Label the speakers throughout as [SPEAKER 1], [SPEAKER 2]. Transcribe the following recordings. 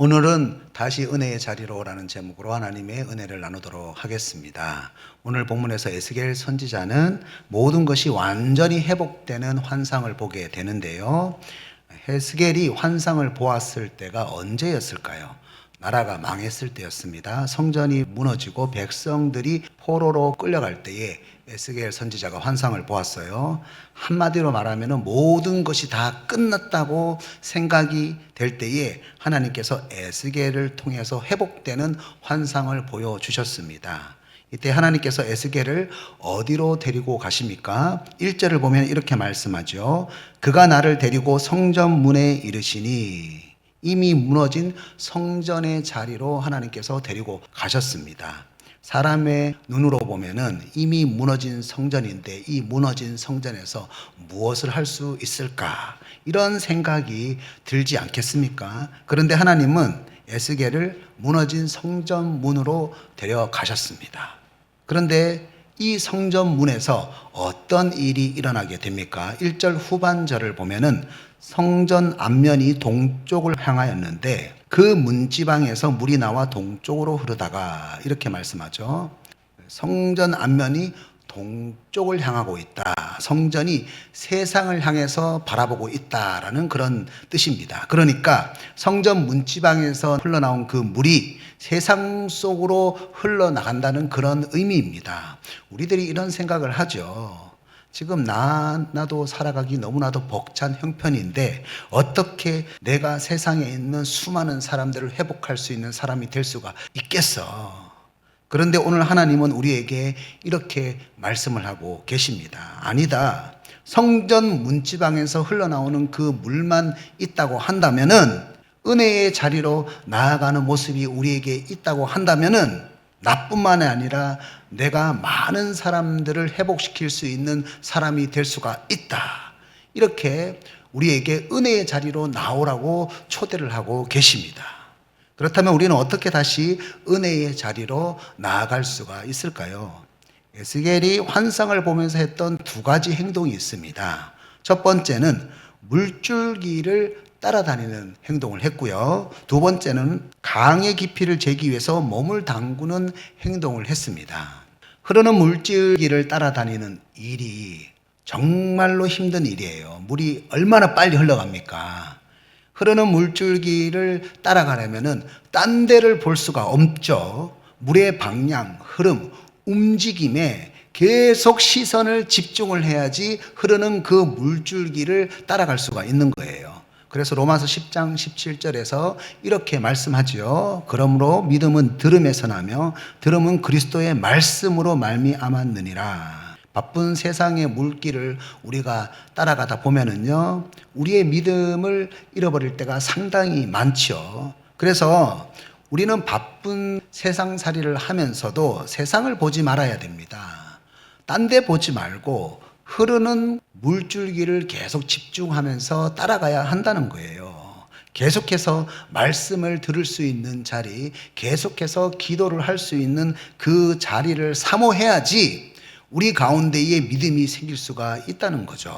[SPEAKER 1] 오늘은 다시 은혜의 자리로 라는 제목으로 하나님의 은혜를 나누도록 하겠습니다. 오늘 본문에서 에스겔 선지자는 모든 것이 완전히 회복되는 환상을 보게 되는데요. 에스겔이 환상을 보았을 때가 언제였을까요? 나라가 망했을 때였습니다. 성전이 무너지고 백성들이 포로로 끌려갈 때에 에스겔 선지자가 환상을 보았어요. 한마디로 말하면 모든 것이 다 끝났다고 생각이 될 때에 하나님께서 에스겔을 통해서 회복되는 환상을 보여주셨습니다. 이때 하나님께서 에스겔을 어디로 데리고 가십니까? 1절을 보면 이렇게 말씀하죠. 그가 나를 데리고 성전 문에 이르시니, 이미 무너진 성전의 자리로 하나님께서 데리고 가셨습니다. 사람의 눈으로 보면은 이미 무너진 성전인데 이 무너진 성전에서 무엇을 할 수 있을까? 이런 생각이 들지 않겠습니까? 그런데 하나님은 에스겔을 무너진 성전 문으로 데려가셨습니다. 그런데 이 성전 문에서 어떤 일이 일어나게 됩니까? 1절 후반절을 보면은 성전 앞면이 동쪽을 향하였는데 그 문지방에서 물이 나와 동쪽으로 흐르다가, 이렇게 말씀하죠. 성전 앞면이 동쪽을 향하고 있다. 성전이 세상을 향해서 바라보고 있다라는 그런 뜻입니다. 그러니까 성전 문지방에서 흘러나온 그 물이 세상 속으로 흘러나간다는 그런 의미입니다. 우리들이 이런 생각을 하죠. 지금 나도 살아가기 너무나도 벅찬 형편인데 어떻게 내가 세상에 있는 수많은 사람들을 회복할 수 있는 사람이 될 수가 있겠어. 그런데 오늘 하나님은 우리에게 이렇게 말씀을 하고 계십니다. 아니다. 성전 문지방에서 흘러나오는 그 물만 있다고 한다면은, 은혜의 자리로 나아가는 모습이 우리에게 있다고 한다면은, 나뿐만이 아니라 내가 많은 사람들을 회복시킬 수 있는 사람이 될 수가 있다. 이렇게 우리에게 은혜의 자리로 나오라고 초대를 하고 계십니다. 그렇다면 우리는 어떻게 다시 은혜의 자리로 나아갈 수가 있을까요? 에스겔이 환상을 보면서 했던 두 가지 행동이 있습니다. 첫 번째는 물줄기를 따라다니는 행동을 했고요. 두 번째는 강의 깊이를 재기 위해서 몸을 담그는 행동을 했습니다. 흐르는 물줄기를 따라다니는 일이 정말로 힘든 일이에요. 물이 얼마나 빨리 흘러갑니까? 흐르는 물줄기를 따라가려면은 딴 데를 볼 수가 없죠. 물의 방향, 흐름, 움직임에 계속 시선을 집중을 해야지 흐르는 그 물줄기를 따라갈 수가 있는 거예요. 그래서 로마서 10장 17절에서 이렇게 말씀하지요. 그러므로 믿음은 들음에서 나며 들음은 그리스도의 말씀으로 말미암았느니라. 바쁜 세상의 물길을 우리가 따라가다 보면은요, 우리의 믿음을 잃어버릴 때가 상당히 많죠. 그래서 우리는 바쁜 세상살이를 하면서도 세상을 보지 말아야 됩니다. 딴 데 보지 말고 흐르는 물줄기를 계속 집중하면서 따라가야 한다는 거예요. 계속해서 말씀을 들을 수 있는 자리, 계속해서 기도를 할 수 있는 그 자리를 사모해야지 우리 가운데에 믿음이 생길 수가 있다는 거죠.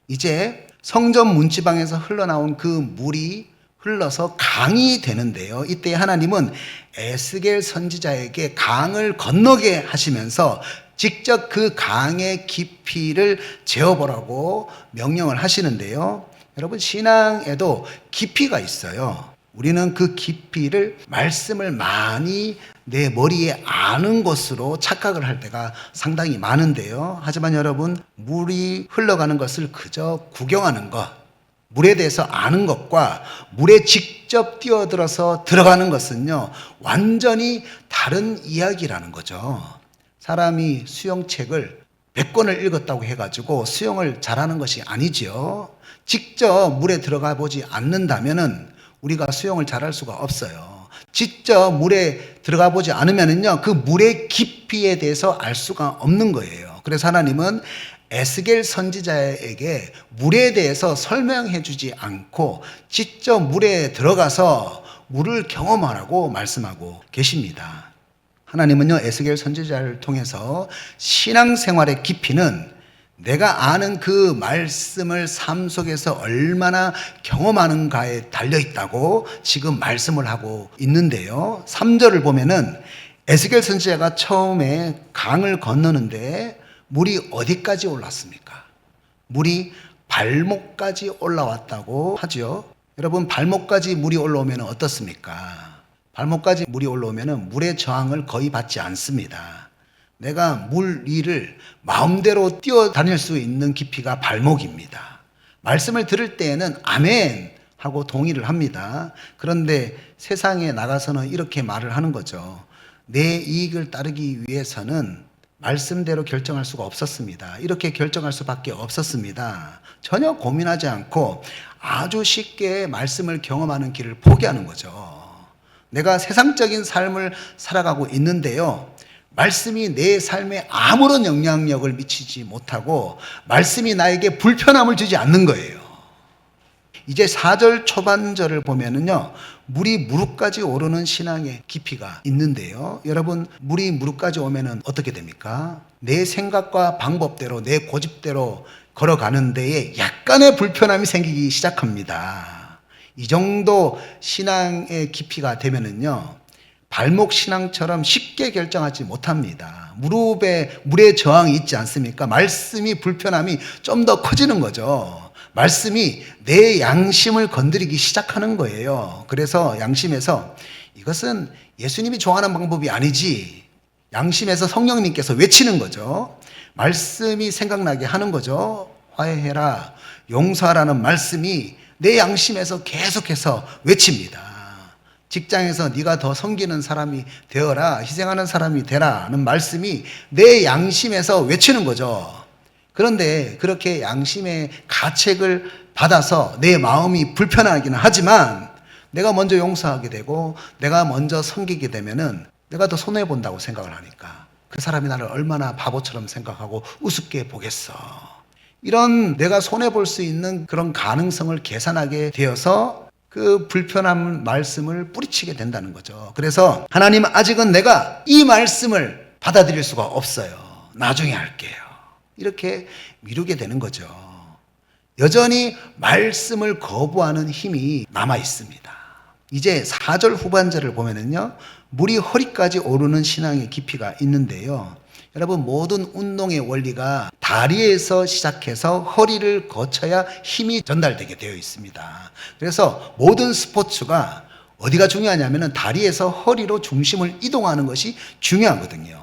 [SPEAKER 1] 이제 성전 문지방에서 흘러나온 그 물이 흘러서 강이 되는데요. 이때 하나님은 에스겔 선지자에게 강을 건너게 하시면서 직접 그 강의 깊이를 재어보라고 명령을 하시는데요. 여러분, 신앙에도 깊이가 있어요. 우리는 그 깊이를 말씀을 많이 내 머리에 아는 것으로 착각을 할 때가 상당히 많은데요. 하지만 여러분, 물이 흘러가는 것을 그저 구경하는 것, 물에 대해서 아는 것과 물에 직접 뛰어들어서 들어가는 것은요, 완전히 다른 이야기라는 거죠. 사람이 수영책을 100권을 읽었다고 해가지고 수영을 잘하는 것이 아니죠. 직접 물에 들어가 보지 않는다면은 우리가 수영을 잘할 수가 없어요. 직접 물에 들어가 보지 않으면은요, 그 물의 깊이에 대해서 알 수가 없는 거예요. 그래서 하나님은 에스겔 선지자에게 물에 대해서 설명해 주지 않고 직접 물에 들어가서 물을 경험하라고 말씀하고 계십니다. 하나님은요, 에스겔 선지자를 통해서 신앙생활의 깊이는 내가 아는 그 말씀을 삶 속에서 얼마나 경험하는가에 달려있다고 지금 말씀을 하고 있는데요. 3절을 보면은 에스겔 선지자가 처음에 강을 건너는데 물이 어디까지 올랐습니까? 물이 발목까지 올라왔다고 하죠. 여러분, 발목까지 물이 올라오면 어떻습니까? 발목까지 물이 올라오면 물의 저항을 거의 받지 않습니다. 내가 물 위를 마음대로 뛰어다닐 수 있는 깊이가 발목입니다. 말씀을 들을 때에는 아멘 하고 동의를 합니다. 그런데 세상에 나가서는 이렇게 말을 하는 거죠. 내 이익을 따르기 위해서는 말씀대로 결정할 수가 없었습니다. 이렇게 결정할 수밖에 없었습니다. 전혀 고민하지 않고 아주 쉽게 말씀을 경험하는 길을 포기하는 거죠. 내가 세상적인 삶을 살아가고 있는데요. 말씀이 내 삶에 아무런 영향력을 미치지 못하고 말씀이 나에게 불편함을 주지 않는 거예요. 이제 4절 초반절을 보면은요, 물이 무릎까지 오르는 신앙의 깊이가 있는데요. 여러분, 물이 무릎까지 오면은 어떻게 됩니까? 내 생각과 방법대로, 내 고집대로 걸어가는 데에 약간의 불편함이 생기기 시작합니다. 이 정도 신앙의 깊이가 되면은요, 발목 신앙처럼 쉽게 결정하지 못합니다. 무릎에 물의 저항이 있지 않습니까? 말씀이 불편함이 좀 더 커지는 거죠. 말씀이 내 양심을 건드리기 시작하는 거예요. 그래서 양심에서 이것은 예수님이 좋아하는 방법이 아니지. 양심에서 성령님께서 외치는 거죠. 말씀이 생각나게 하는 거죠. 화해해라, 용서하라는 말씀이 내 양심에서 계속해서 외칩니다. 직장에서 네가 더 섬기는 사람이 되어라, 희생하는 사람이 되라는 말씀이 내 양심에서 외치는 거죠. 그런데 그렇게 양심의 가책을 받아서 내 마음이 불편하기는 하지만 내가 먼저 용서하게 되고 내가 먼저 섬기게 되면은 내가 더 손해본다고 생각을 하니까 그 사람이 나를 얼마나 바보처럼 생각하고 우습게 보겠어. 이런 내가 손해볼 수 있는 그런 가능성을 계산하게 되어서 그 불편한 말씀을 뿌리치게 된다는 거죠. 그래서 하나님, 아직은 내가 이 말씀을 받아들일 수가 없어요. 나중에 할게요. 이렇게 미루게 되는 거죠. 여전히 말씀을 거부하는 힘이 남아 있습니다. 이제 4절 후반절을 보면은요, 물이 허리까지 오르는 신앙의 깊이가 있는데요. 여러분, 모든 운동의 원리가 다리에서 시작해서 허리를 거쳐야 힘이 전달되게 되어 있습니다. 그래서 모든 스포츠가 어디가 중요하냐면 다리에서 허리로 중심을 이동하는 것이 중요하거든요.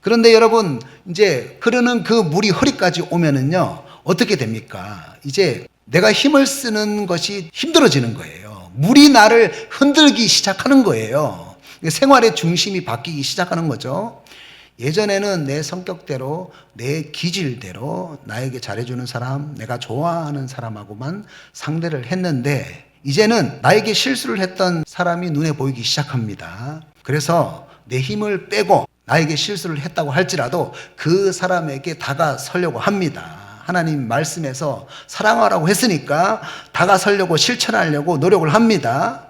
[SPEAKER 1] 그런데 여러분, 이제 흐르는 그 물이 허리까지 오면은요, 어떻게 됩니까? 이제 내가 힘을 쓰는 것이 힘들어지는 거예요. 물이 나를 흔들기 시작하는 거예요. 생활의 중심이 바뀌기 시작하는 거죠. 예전에는 내 성격대로, 내 기질대로 나에게 잘해주는 사람, 내가 좋아하는 사람하고만 상대를 했는데 이제는 나에게 실수를 했던 사람이 눈에 보이기 시작합니다. 그래서 내 힘을 빼고 나에게 실수를 했다고 할지라도 그 사람에게 다가서려고 합니다. 하나님 말씀에서 사랑하라고 했으니까 다가서려고 실천하려고 노력을 합니다.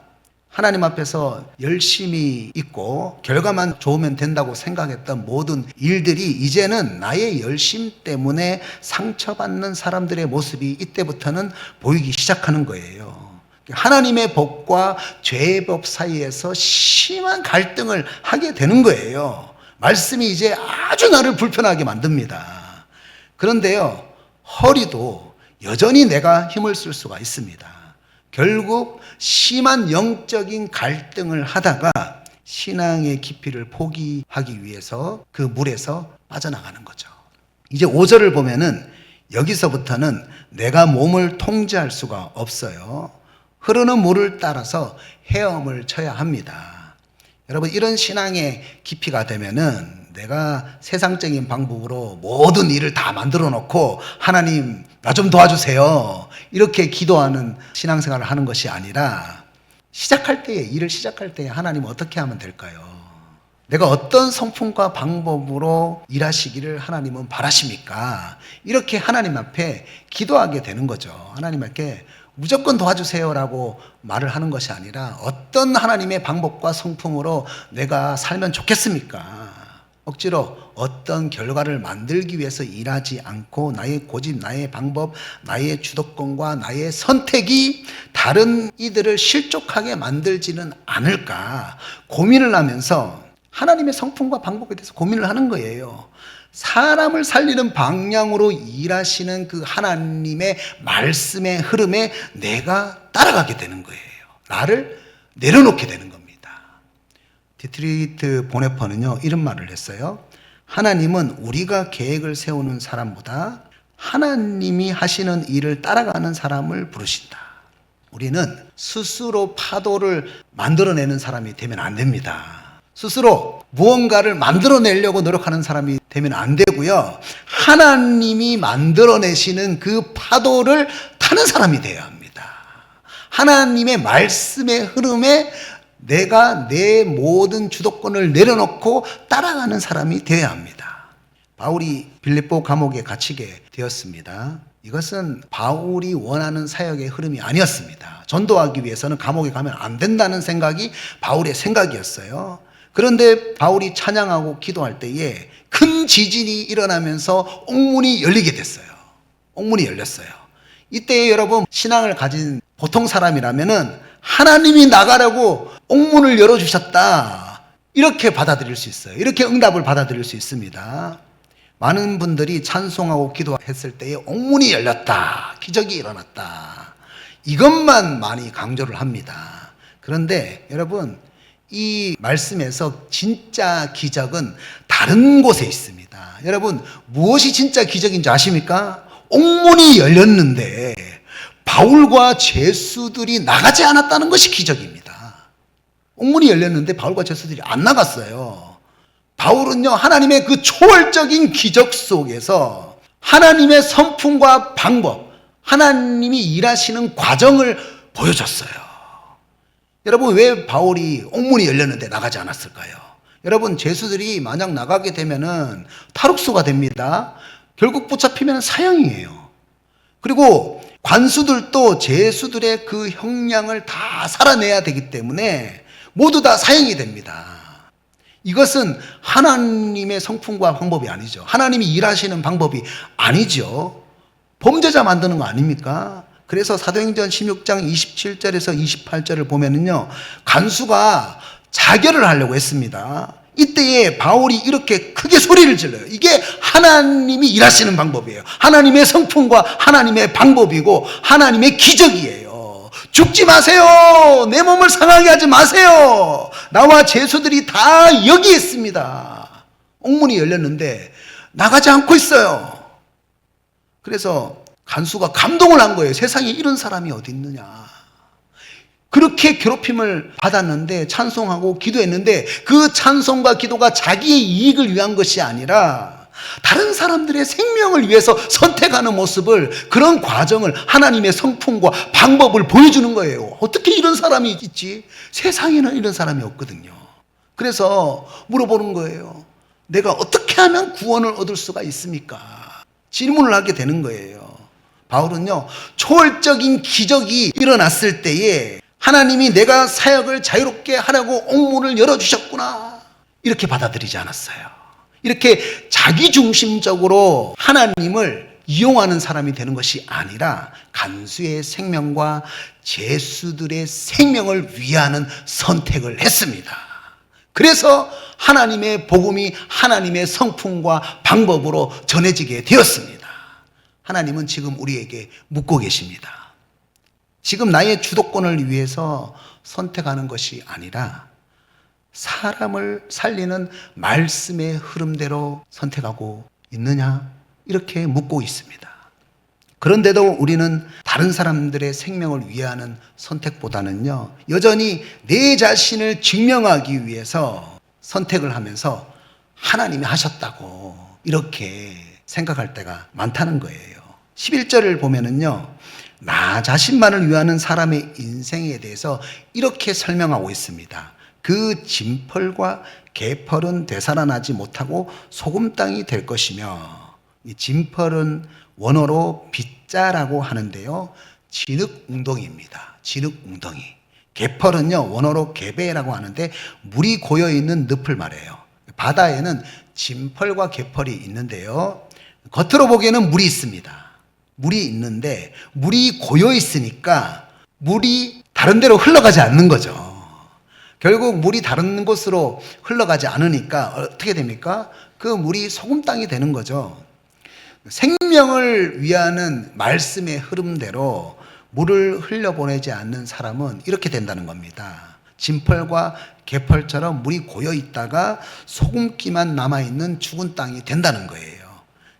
[SPEAKER 1] 하나님 앞에서 열심히 있고 결과만 좋으면 된다고 생각했던 모든 일들이 이제는 나의 열심 때문에 상처받는 사람들의 모습이 이때부터는 보이기 시작하는 거예요. 하나님의 법과 죄의 법 사이에서 심한 갈등을 하게 되는 거예요. 말씀이 이제 아주 나를 불편하게 만듭니다. 그런데요, 허리도 여전히 내가 힘을 쓸 수가 있습니다. 결국 심한 영적인 갈등을 하다가 신앙의 깊이를 포기하기 위해서 그 물에서 빠져나가는 거죠. 이제 5절을 보면은 여기서부터는 내가 몸을 통제할 수가 없어요. 흐르는 물을 따라서 헤엄을 쳐야 합니다. 여러분, 이런 신앙의 깊이가 되면은 내가 세상적인 방법으로 모든 일을 다 만들어 놓고 하나님 나 좀 도와주세요 이렇게 기도하는 신앙생활을 하는 것이 아니라 일을 시작할 때에 하나님 어떻게 하면 될까요? 내가 어떤 성품과 방법으로 일하시기를 하나님은 바라십니까? 이렇게 하나님 앞에 기도하게 되는 거죠. 하나님께 무조건 도와주세요라고 말을 하는 것이 아니라 어떤 하나님의 방법과 성품으로 내가 살면 좋겠습니까? 억지로 어떤 결과를 만들기 위해서 일하지 않고 나의 고집, 나의 방법, 나의 주도권과 나의 선택이 다른 이들을 실족하게 만들지는 않을까 고민을 하면서 하나님의 성품과 방법에 대해서 고민을 하는 거예요. 사람을 살리는 방향으로 일하시는 그 하나님의 말씀의 흐름에 내가 따라가게 되는 거예요. 나를 내려놓게 되는 겁니다. 디트리히트 보네퍼는요, 이런 말을 했어요. 하나님은 우리가 계획을 세우는 사람보다 하나님이 하시는 일을 따라가는 사람을 부르신다. 우리는 스스로 파도를 만들어내는 사람이 되면 안 됩니다. 스스로 무언가를 만들어내려고 노력하는 사람이 되면 안 되고요. 하나님이 만들어내시는 그 파도를 타는 사람이 되어야 합니다. 하나님의 말씀의 흐름에 내가 내 모든 주도권을 내려놓고 따라가는 사람이 되어야 합니다. 바울이 빌립보 감옥에 갇히게 되었습니다. 이것은 바울이 원하는 사역의 흐름이 아니었습니다. 전도하기 위해서는 감옥에 가면 안 된다는 생각이 바울의 생각이었어요. 그런데 바울이 찬양하고 기도할 때에 큰 지진이 일어나면서 옥문이 열리게 됐어요. 옥문이 열렸어요. 이때 여러분, 신앙을 가진 보통 사람이라면은 하나님이 나가라고 옥문을 열어주셨다, 이렇게 받아들일 수 있어요. 이렇게 응답을 받아들일 수 있습니다. 많은 분들이 찬송하고 기도했을 때에 옥문이 열렸다, 기적이 일어났다, 이것만 많이 강조를 합니다. 그런데 여러분, 이 말씀에서 진짜 기적은 다른 곳에 있습니다. 여러분, 무엇이 진짜 기적인지 아십니까? 옥문이 열렸는데 바울과 제수들이 나가지 않았다는 것이 기적입니다. 옥문이 열렸는데 바울과 제수들이 안 나갔어요. 바울은요, 하나님의 그 초월적인 기적 속에서 하나님의 성품과 방법, 하나님이 일하시는 과정을 보여줬어요. 여러분, 왜 바울이 옥문이 열렸는데 나가지 않았을까요? 여러분, 제수들이 만약 나가게 되면은 탈옥수가 됩니다. 결국 붙잡히면 사형이에요. 그리고 관수들도 제수들의 그 형량을 다 살아내야 되기 때문에 모두 다 사형이 됩니다. 이것은 하나님의 성품과 방법이 아니죠. 하나님이 일하시는 방법이 아니죠. 범죄자 만드는 거 아닙니까? 그래서 사도행전 16장 27절에서 28절을 보면은요, 간수가 자결을 하려고 했습니다. 이때에 바울이 이렇게 크게 소리를 질러요. 이게 하나님이 일하시는 방법이에요. 하나님의 성품과 하나님의 방법이고 하나님의 기적이에요. 죽지 마세요. 내 몸을 상하게 하지 마세요. 나와 제수들이 다 여기 있습니다. 옥문이 열렸는데 나가지 않고 있어요. 그래서 간수가 감동을 한 거예요. 세상에 이런 사람이 어디 있느냐. 그렇게 괴롭힘을 받았는데 찬송하고 기도했는데 그 찬송과 기도가 자기의 이익을 위한 것이 아니라 다른 사람들의 생명을 위해서 선택하는 모습을, 그런 과정을, 하나님의 성품과 방법을 보여주는 거예요. 어떻게 이런 사람이 있지? 세상에는 이런 사람이 없거든요. 그래서 물어보는 거예요. 내가 어떻게 하면 구원을 얻을 수가 있습니까? 질문을 하게 되는 거예요. 바울은요, 초월적인 기적이 일어났을 때에 하나님이 내가 사역을 자유롭게 하라고 옥문을 열어주셨구나, 이렇게 받아들이지 않았어요. 이렇게 자기중심적으로 하나님을 이용하는 사람이 되는 것이 아니라 간수의 생명과 제수들의 생명을 위하는 선택을 했습니다. 그래서 하나님의 복음이 하나님의 성품과 방법으로 전해지게 되었습니다. 하나님은 지금 우리에게 묻고 계십니다. 지금 나의 주도권을 위해서 선택하는 것이 아니라 사람을 살리는 말씀의 흐름대로 선택하고 있느냐, 이렇게 묻고 있습니다. 그런데도 우리는 다른 사람들의 생명을 위하는 선택보다는요, 여전히 내 자신을 증명하기 위해서 선택을 하면서 하나님이 하셨다고 이렇게 생각할 때가 많다는 거예요. 11절을 보면은요, 나 자신만을 위하는 사람의 인생에 대해서 이렇게 설명하고 있습니다. 그 진펄과 개펄은 되살아나지 못하고 소금땅이 될 것이며, 이 진펄은 원어로 빗자라고 하는데요, 진흙웅덩이입니다. 진흙웅덩이. 개펄은요, 원어로 개배라고 하는데 물이 고여있는 늪을 말해요. 바다에는 진펄과 개펄이 있는데요. 겉으로 보기에는 물이 있습니다. 물이 있는데 물이 고여 있으니까 물이 다른 데로 흘러가지 않는 거죠. 결국 물이 다른 곳으로 흘러가지 않으니까 어떻게 됩니까? 그 물이 소금땅이 되는 거죠. 생명을 위하는 말씀의 흐름대로 물을 흘려보내지 않는 사람은 이렇게 된다는 겁니다. 진펄과 개펄처럼 물이 고여 있다가 소금기만 남아있는 죽은 땅이 된다는 거예요.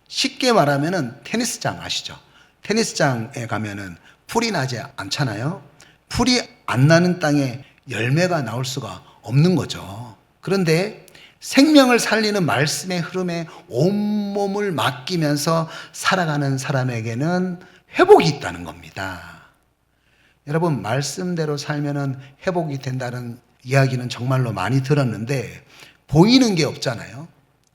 [SPEAKER 1] 쉽게 말하면 테니스장 아시죠? 테니스장에 가면은 풀이 나지 않잖아요. 풀이 안 나는 땅에 열매가 나올 수가 없는 거죠. 그런데 생명을 살리는 말씀의 흐름에 온몸을 맡기면서 살아가는 사람에게는 회복이 있다는 겁니다. 여러분, 말씀대로 살면은 회복이 된다는 이야기는 정말로 많이 들었는데 보이는 게 없잖아요.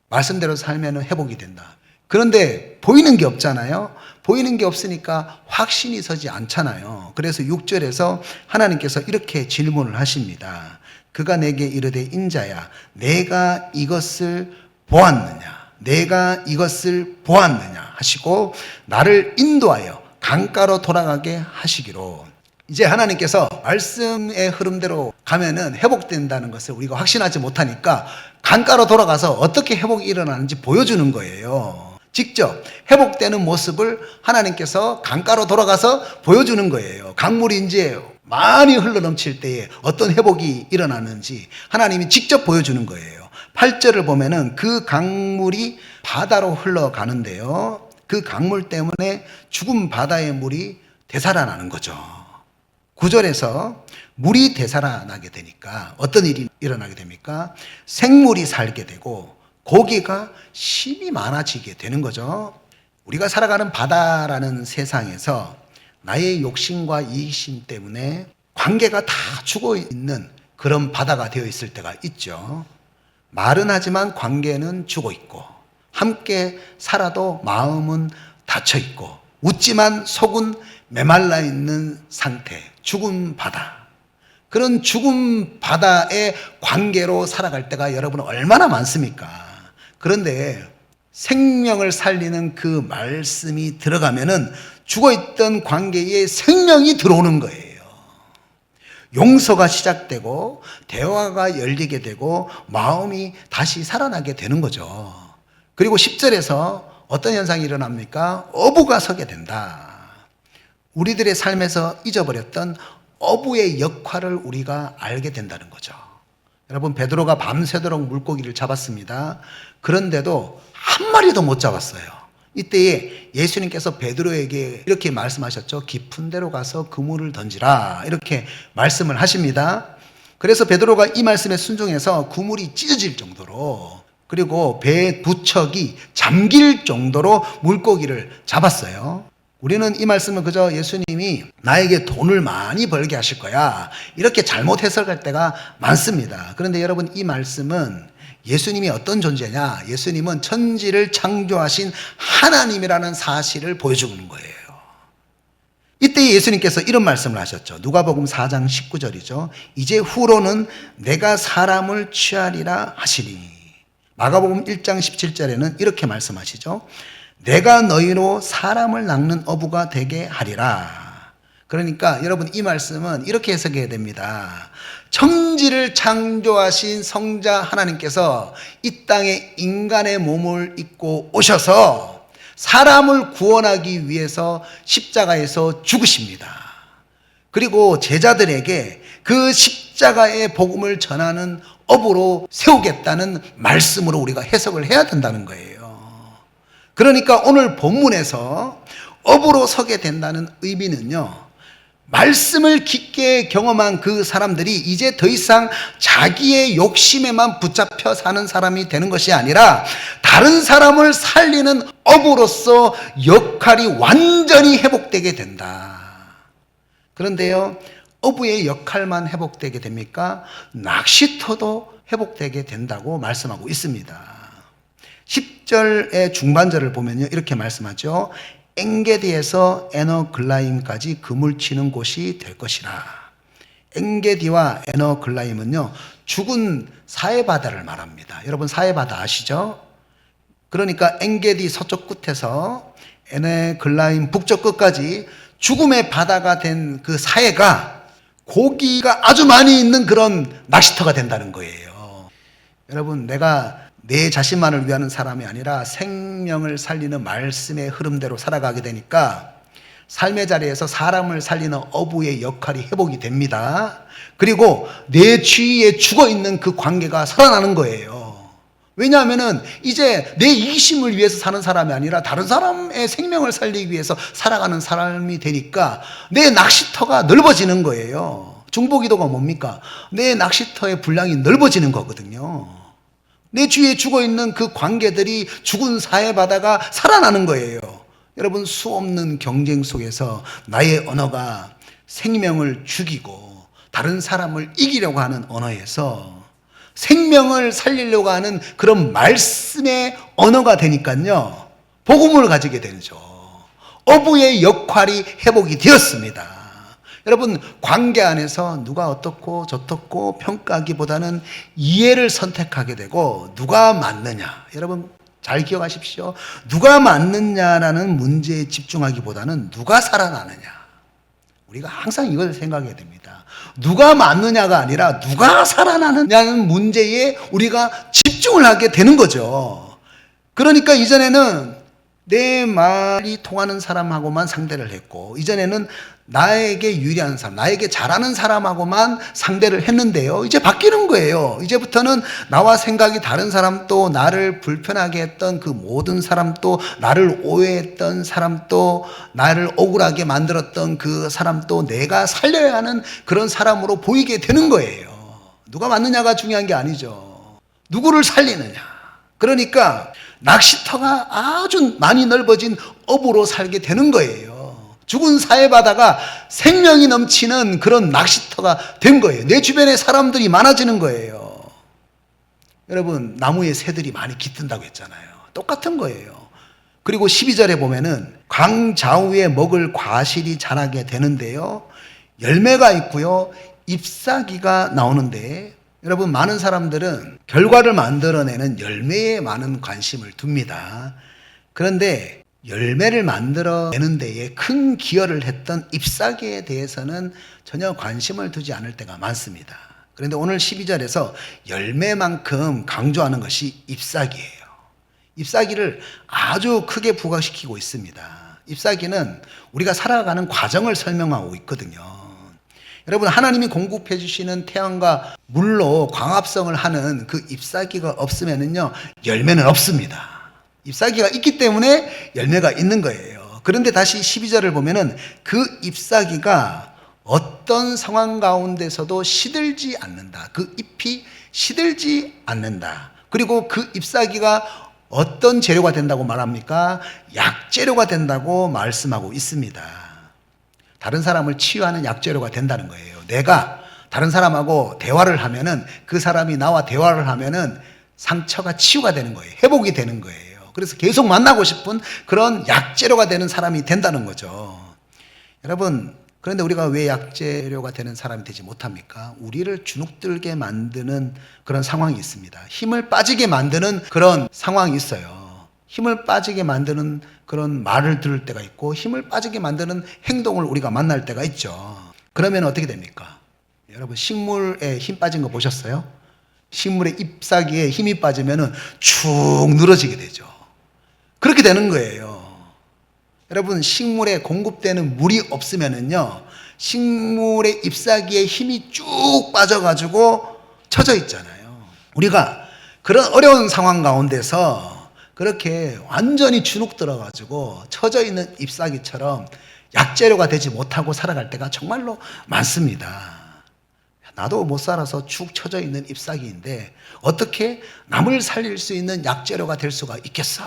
[SPEAKER 1] 말씀대로 살면은 회복이 된다. 그런데 보이는 게 없잖아요. 보이는 게 없으니까 확신이 서지 않잖아요. 그래서 6절에서 하나님께서 이렇게 질문을 하십니다. 그가 내게 이르되 인자야 내가 이것을 보았느냐 내가 이것을 보았느냐 하시고 나를 인도하여 강가로 돌아가게 하시기로. 이제 하나님께서 말씀의 흐름대로 가면은 회복된다는 것을 우리가 확신하지 못하니까 강가로 돌아가서 어떻게 회복이 일어나는지 보여주는 거예요. 직접 회복되는 모습을 하나님께서 강가로 돌아가서 보여주는 거예요. 강물이 이제 많이 흘러넘칠 때에 어떤 회복이 일어나는지 하나님이 직접 보여주는 거예요. 8절을 보면은 그 강물이 바다로 흘러가는데요. 그 강물 때문에 죽은 바다의 물이 되살아나는 거죠. 9절에서 물이 되살아나게 되니까 어떤 일이 일어나게 됩니까? 생물이 살게 되고 고기가 힘이 많아지게 되는 거죠. 우리가 살아가는 바다라는 세상에서 나의 욕심과 이익심 때문에 관계가 다 죽어 있는 그런 바다가 되어 있을 때가 있죠. 말은 하지만 관계는 죽어 있고 함께 살아도 마음은 닫혀 있고 웃지만 속은 메말라 있는 상태, 죽은 바다. 그런 죽은 바다의 관계로 살아갈 때가 여러분 얼마나 많습니까? 그런데 생명을 살리는 그 말씀이 들어가면은 죽어있던 관계에 생명이 들어오는 거예요. 용서가 시작되고 대화가 열리게 되고 마음이 다시 살아나게 되는 거죠. 그리고 10절에서 어떤 현상이 일어납니까? 어부가 서게 된다. 우리들의 삶에서 잊어버렸던 어부의 역할을 우리가 알게 된다는 거죠. 여러분, 베드로가 밤새도록 물고기를 잡았습니다. 그런데도 한 마리도 못 잡았어요. 이때에 예수님께서 베드로에게 이렇게 말씀하셨죠. 깊은 데로 가서 그물을 던지라 이렇게 말씀을 하십니다. 그래서 베드로가 이 말씀에 순종해서 그물이 찢어질 정도로 그리고 배 부척이 잠길 정도로 물고기를 잡았어요. 우리는 이 말씀을 그저 예수님이 나에게 돈을 많이 벌게 하실 거야 이렇게 잘못 해석할 때가 많습니다. 그런데 여러분, 이 말씀은 예수님이 어떤 존재냐? 예수님은 천지를 창조하신 하나님이라는 사실을 보여주는 거예요. 이때 예수님께서 이런 말씀을 하셨죠. 누가복음 4장 19절이죠. 이제 후로는 내가 사람을 취하리라 하시니. 마가복음 1장 17절에는 이렇게 말씀하시죠. 내가 너희로 사람을 낚는 어부가 되게 하리라. 그러니까 여러분, 이 말씀은 이렇게 해석해야 됩니다. 천지를 창조하신 성자 하나님께서 이 땅에 인간의 몸을 입고 오셔서 사람을 구원하기 위해서 십자가에서 죽으십니다. 그리고 제자들에게 그 십자가의 복음을 전하는 업으로 세우겠다는 말씀으로 우리가 해석을 해야 된다는 거예요. 그러니까 오늘 본문에서 업으로 서게 된다는 의미는요, 말씀을 깊게 경험한 그 사람들이 이제 더 이상 자기의 욕심에만 붙잡혀 사는 사람이 되는 것이 아니라 다른 사람을 살리는 업으로서 역할이 완전히 회복되게 된다. 그런데요, 어부의 역할만 회복되게 됩니까? 낚시터도 회복되게 된다고 말씀하고 있습니다. 10절의 중반절을 보면요, 이렇게 말씀하죠. 엔게디에서 에너글라임까지 그물 치는 곳이 될 것이라. 엔게디와 에너글라임은요, 죽은 사해바다를 말합니다. 여러분, 사해바다 아시죠? 그러니까 엔게디 서쪽 끝에서 에네글라임 북쪽 끝까지 죽음의 바다가 된 그 사해가 고기가 아주 많이 있는 그런 낚시터가 된다는 거예요. 여러분, 내가 내 자신만을 위하는 사람이 아니라 생명을 살리는 말씀의 흐름대로 살아가게 되니까 삶의 자리에서 사람을 살리는 어부의 역할이 회복이 됩니다. 그리고 내 주위에 죽어 있는 그 관계가 살아나는 거예요. 왜냐하면은 이제 내 이기심을 위해서 사는 사람이 아니라 다른 사람의 생명을 살리기 위해서 살아가는 사람이 되니까 내 낚시터가 넓어지는 거예요. 중보기도가 뭡니까? 내 낚시터의 분량이 넓어지는 거거든요. 내 주위에 죽어 있는 그 관계들이 죽은 사해 바다가 살아나는 거예요. 여러분, 수없는 경쟁 속에서 나의 언어가 생명을 죽이고 다른 사람을 이기려고 하는 언어에서 생명을 살리려고 하는 그런 말씀의 언어가 되니까요, 복음을 가지게 되죠. 어부의 역할이 회복이 되었습니다. 여러분, 관계 안에서 누가 어떻고 저떻고 평가하기보다는 이해를 선택하게 되고, 누가 맞느냐, 여러분 잘 기억하십시오. 누가 맞느냐라는 문제에 집중하기보다는 누가 살아나느냐, 우리가 항상 이걸 생각해야 됩니다. 누가 맞느냐가 아니라 누가 살아나느냐는 문제에 우리가 집중을 하게 되는 거죠. 그러니까 이전에는 내 말이 통하는 사람하고만 상대를 했고, 이전에는 나에게 유리한 사람, 나에게 잘하는 사람하고만 상대를 했는데요, 이제 바뀌는 거예요. 이제부터는 나와 생각이 다른 사람도, 나를 불편하게 했던 그 모든 사람도, 나를 오해했던 사람도, 나를 억울하게 만들었던 그 사람도 내가 살려야 하는 그런 사람으로 보이게 되는 거예요. 누가 맞느냐가 중요한 게 아니죠. 누구를 살리느냐. 그러니까 낚시터가 아주 많이 넓어진 어부로 살게 되는 거예요. 죽은 사해 바다가 생명이 넘치는 그런 낚시터가 된 거예요. 내 주변에 사람들이 많아지는 거예요. 여러분, 나무에 새들이 많이 깃든다고 했잖아요. 똑같은 거예요. 그리고 12절에 보면은 강 좌우에 먹을 과실이 자라게 되는데요, 열매가 있고요, 잎사귀가 나오는데, 여러분, 많은 사람들은 결과를 만들어내는 열매에 많은 관심을 둡니다. 그런데 열매를 만들어내는 데에 큰 기여를 했던 잎사귀에 대해서는 전혀 관심을 두지 않을 때가 많습니다. 그런데 오늘 12절에서 열매만큼 강조하는 것이 잎사귀예요. 잎사귀를 아주 크게 부각시키고 있습니다. 잎사귀는 우리가 살아가는 과정을 설명하고 있거든요. 여러분, 하나님이 공급해 주시는 태양과 물로 광합성을 하는 그 잎사귀가 없으면은요, 열매는 없습니다. 잎사귀가 있기 때문에 열매가 있는 거예요. 그런데 다시 12절을 보면은 그 잎사귀가 어떤 상황 가운데서도 시들지 않는다. 그 잎이 시들지 않는다. 그리고 그 잎사귀가 어떤 재료가 된다고 말합니까? 약재료가 된다고 말씀하고 있습니다. 다른 사람을 치유하는 약재료가 된다는 거예요. 내가 다른 사람하고 대화를 하면은, 그 사람이 나와 대화를 하면은 상처가 치유가 되는 거예요. 회복이 되는 거예요. 그래서 계속 만나고 싶은 그런 약재료가 되는 사람이 된다는 거죠. 여러분, 그런데 우리가 왜 약재료가 되는 사람이 되지 못합니까? 우리를 주눅들게 만드는 그런 상황이 있습니다. 힘을 빠지게 만드는 그런 상황이 있어요. 힘을 빠지게 만드는 그런 말을 들을 때가 있고, 힘을 빠지게 만드는 행동을 우리가 만날 때가 있죠. 그러면 어떻게 됩니까? 여러분, 식물에 힘 빠진 거 보셨어요? 식물의 잎사귀에 힘이 빠지면 축 늘어지게 되죠. 그렇게 되는 거예요. 여러분, 식물에 공급되는 물이 없으면은요, 식물의 잎사귀에 힘이 쭉 빠져가지고 처져 있잖아요. 우리가 그런 어려운 상황 가운데서 그렇게 완전히 주눅 들어가지고 처져 있는 잎사귀처럼 약재료가 되지 못하고 살아갈 때가 정말로 많습니다. 나도 못 살아서 축 처져 있는 잎사귀인데 어떻게 남을 살릴 수 있는 약재료가 될 수가 있겠어?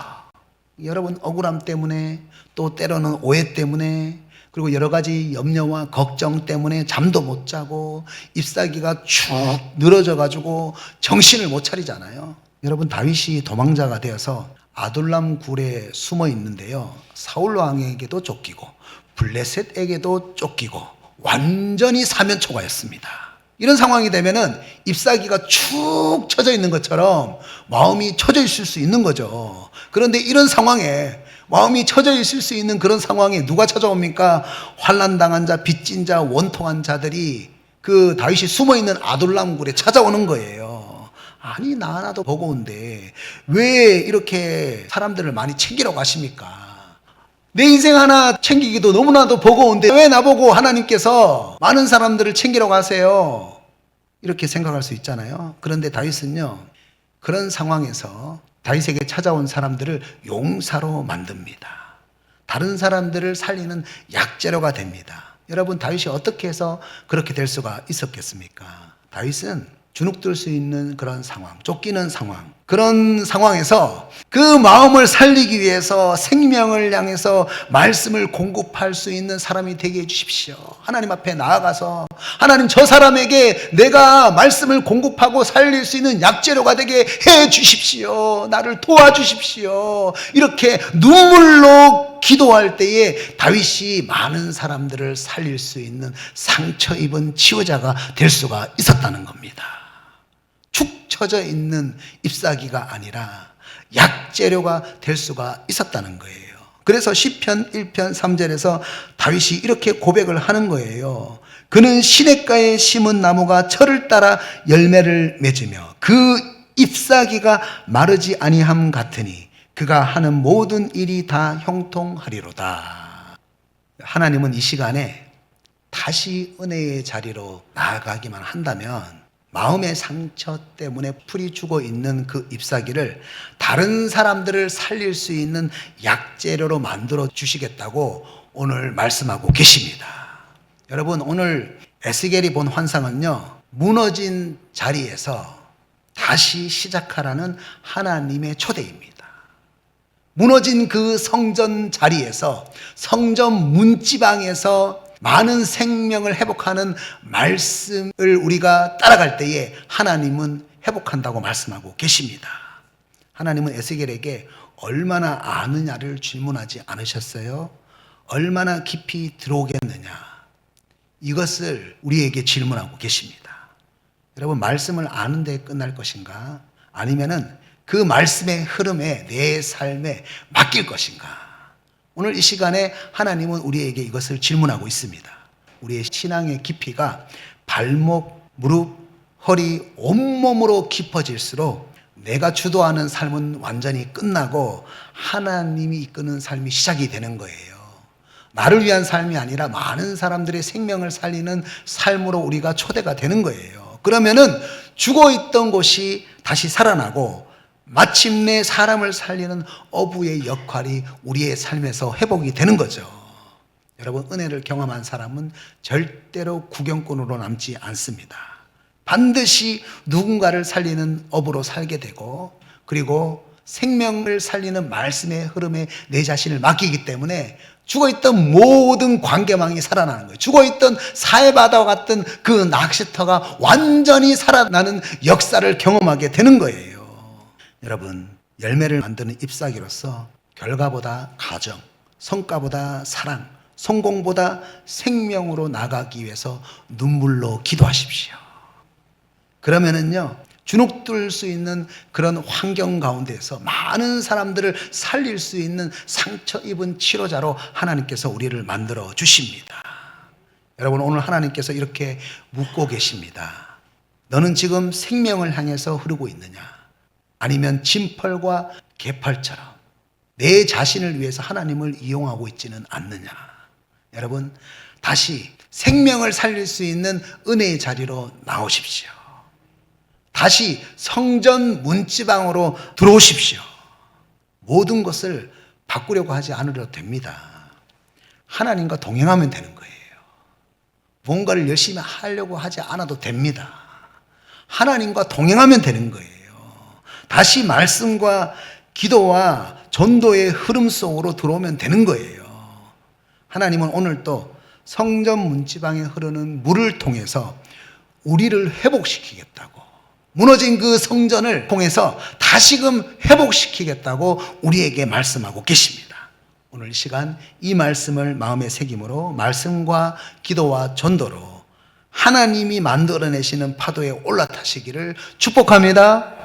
[SPEAKER 1] 여러분, 억울함 때문에, 또 때로는 오해 때문에, 그리고 여러 가지 염려와 걱정 때문에 잠도 못 자고 잎사귀가 축 늘어져 가지고 정신을 못 차리잖아요. 여러분, 다윗이 도망자가 되어서 아둘람 굴에 숨어 있는데요, 사울 왕에게도 쫓기고 블레셋에게도 쫓기고 완전히 사면초가였습니다. 이런 상황이 되면은 잎사귀가 축 처져 있는 것처럼 마음이 처져 있을 수 있는 거죠. 그런데 이런 상황에, 마음이 처져 있을 수 있는 그런 상황에 누가 찾아옵니까? 환난당한 자, 빚진 자, 원통한 자들이 그 다윗이 숨어있는 아둘람 굴에 찾아오는 거예요. 아니, 나 하나도 버거운데 왜 이렇게 사람들을 많이 챙기러 가십니까? 내 인생 하나 챙기기도 너무나도 버거운데 왜 나보고 하나님께서 많은 사람들을 챙기러 가세요? 이렇게 생각할 수 있잖아요. 그런데 다윗은요, 그런 상황에서 다윗에게 찾아온 사람들을 용사로 만듭니다. 다른 사람들을 살리는 약재료가 됩니다. 여러분, 다윗이 어떻게 해서 그렇게 될 수가 있었겠습니까? 다윗은 주눅들 수 있는 그런 상황, 쫓기는 상황, 그런 상황에서 그 마음을 살리기 위해서 생명을 향해서 말씀을 공급할 수 있는 사람이 되게 해주십시오. 하나님 앞에 나아가서 하나님, 저 사람에게 내가 말씀을 공급하고 살릴 수 있는 약재료가 되게 해주십시오. 나를 도와주십시오. 이렇게 눈물로 기도할 때에 다윗이 많은 사람들을 살릴 수 있는 상처 입은 치유자가 될 수가 있었다는 겁니다. 축 처져 있는 잎사귀가 아니라 약재료가 될 수가 있었다는 거예요. 그래서 시편 1편 3절에서 다윗이 이렇게 고백을 하는 거예요. 그는 시냇가에 심은 나무가 철을 따라 열매를 맺으며 그 잎사귀가 마르지 아니함 같으니 그가 하는 모든 일이 다 형통하리로다. 하나님은 이 시간에 다시 은혜의 자리로 나아가기만 한다면 마음의 상처 때문에 풀이 죽어 있는 그 잎사귀를 다른 사람들을 살릴 수 있는 약재료로 만들어 주시겠다고 오늘 말씀하고 계십니다. 여러분, 오늘 에스겔이 본 환상은요, 무너진 자리에서 다시 시작하라는 하나님의 초대입니다. 무너진 그 성전 자리에서, 성전 문지방에서 많은 생명을 회복하는 말씀을 우리가 따라갈 때에 하나님은 회복한다고 말씀하고 계십니다. 하나님은 에스겔에게 얼마나 아느냐를 질문하지 않으셨어요? 얼마나 깊이 들어오겠느냐, 이것을 우리에게 질문하고 계십니다. 여러분, 말씀을 아는 데 끝날 것인가? 아니면은 그 말씀의 흐름에 내 삶에 맡길 것인가? 오늘 이 시간에 하나님은 우리에게 이것을 질문하고 있습니다. 우리의 신앙의 깊이가 발목, 무릎, 허리, 온몸으로 깊어질수록 내가 주도하는 삶은 완전히 끝나고 하나님이 이끄는 삶이 시작이 되는 거예요. 나를 위한 삶이 아니라 많은 사람들의 생명을 살리는 삶으로 우리가 초대가 되는 거예요. 그러면은 죽어있던 곳이 다시 살아나고 마침내 사람을 살리는 어부의 역할이 우리의 삶에서 회복이 되는 거죠. 여러분, 은혜를 경험한 사람은 절대로 구경꾼으로 남지 않습니다. 반드시 누군가를 살리는 어부로 살게 되고, 그리고 생명을 살리는 말씀의 흐름에 내 자신을 맡기기 때문에 죽어있던 모든 관계망이 살아나는 거예요. 죽어있던 사해바다와 같은 그 낚시터가 완전히 살아나는 역사를 경험하게 되는 거예요. 여러분, 열매를 만드는 잎사귀로서 결과보다 가정, 성과보다 사랑, 성공보다 생명으로 나가기 위해서 눈물로 기도하십시오. 그러면은요, 주눅들 수 있는 그런 환경 가운데에서 많은 사람들을 살릴 수 있는 상처 입은 치료자로 하나님께서 우리를 만들어 주십니다. 여러분, 오늘 하나님께서 이렇게 묻고 계십니다. 너는 지금 생명을 향해서 흐르고 있느냐? 아니면 진펄과 개펄처럼 내 자신을 위해서 하나님을 이용하고 있지는 않느냐? 여러분, 다시 생명을 살릴 수 있는 은혜의 자리로 나오십시오. 다시 성전 문지방으로 들어오십시오. 모든 것을 바꾸려고 하지 않으려도 됩니다. 하나님과 동행하면 되는 거예요. 뭔가를 열심히 하려고 하지 않아도 됩니다. 하나님과 동행하면 되는 거예요. 다시 말씀과 기도와 전도의 흐름 속으로 들어오면 되는 거예요. 하나님은 오늘 또 성전 문지방에 흐르는 물을 통해서 우리를 회복시키겠다고, 무너진 그 성전을 통해서 다시금 회복시키겠다고 우리에게 말씀하고 계십니다. 오늘 이 시간 이 말씀을 마음에 새김으로 말씀과 기도와 전도로 하나님이 만들어내시는 파도에 올라타시기를 축복합니다.